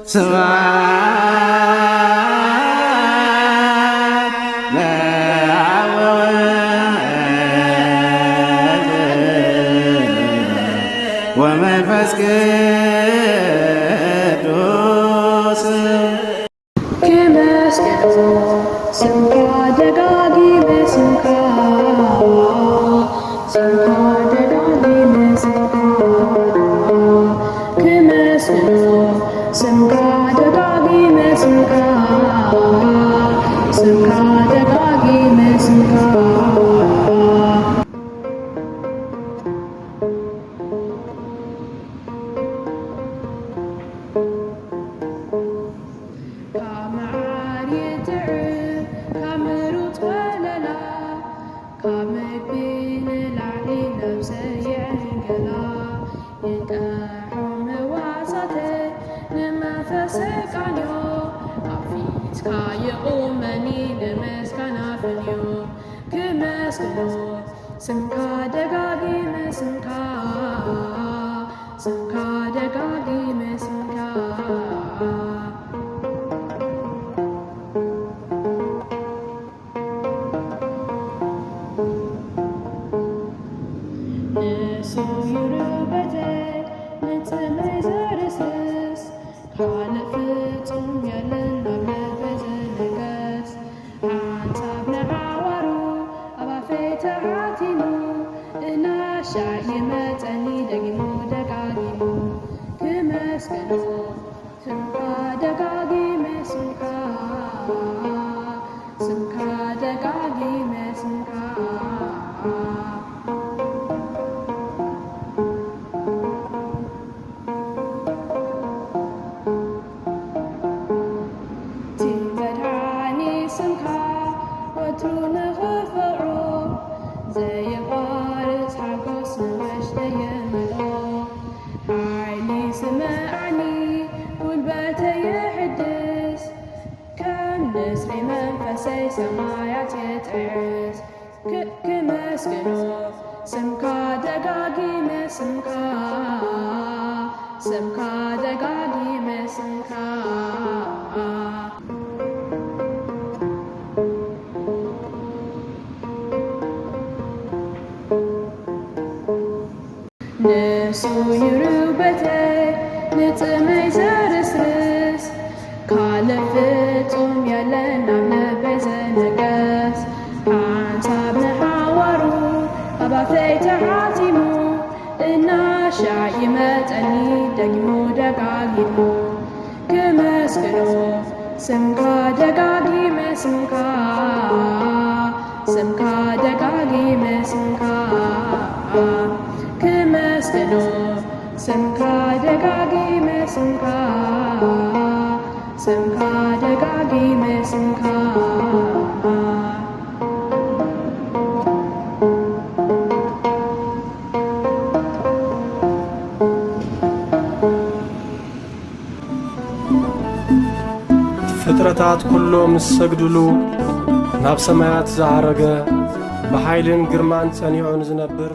ስብሐት ለአብ ወወልድ ወመንፈስ ቅዱስ ከመስቀሉ ስምካ ደጋጊመ ስምካ ደጋጊመ ስምካ ከመስቀሉ ስምካ ደጋጊመ ስምካ ደጋጊመ ስምካ ስምካ ደጋጊመ ስምካ ደጋጊመ ስምካ ንሱ ይርበተ ንጽመይ ዘርስስ ካለ ፍጹም ያለን አብለበ ዘነገስ ሓንሳብ ንሓዋሩ ኣባፈይ ተሓቲሙ እናሻዕ ይመፀኒ ደጊሙ ደጋጊሙ ክመስገኖ ስምካ ደጋጊመ ስምካ ደጋጊመ ስምካ ወትሩ ንኽፈሮ ዘየቋርፅ ሓጎስ ንወሽተ የመልኦ ሓይሊ ስምዓኒ ጉልበተ የሕድስ ከም ንስሪ መንፈሰይ ሰማያት የጥዕስ ክመስግኖ ስምካ ደጋጊመ ስምካ ደጋጊመ ስምካ ንሱ ይርበተይ ንጽመይ ዘርስርስ ካለ ፍጹም ያለን አብለበይ ዘነገስ ሓንሳብ ንሓዋሩ ኣባፈይ ተሓቲሙ እናሻዕ ይመፀኒ ደጊሙ ደጋጊሙ ክመስግኖ ስምካ ደጋጊመ ስምካ ደጋጊመ ስምካ ክመስገኖ ስምካ ደጋጊመ ስምካ ደጋጊመ ስምካ ፍጥረታት ኩሎም ዝሰግድሉ ናብ ሰማያት ዝዓረገ ብሓይልን ግርማን ጸኒዑን ዝነብር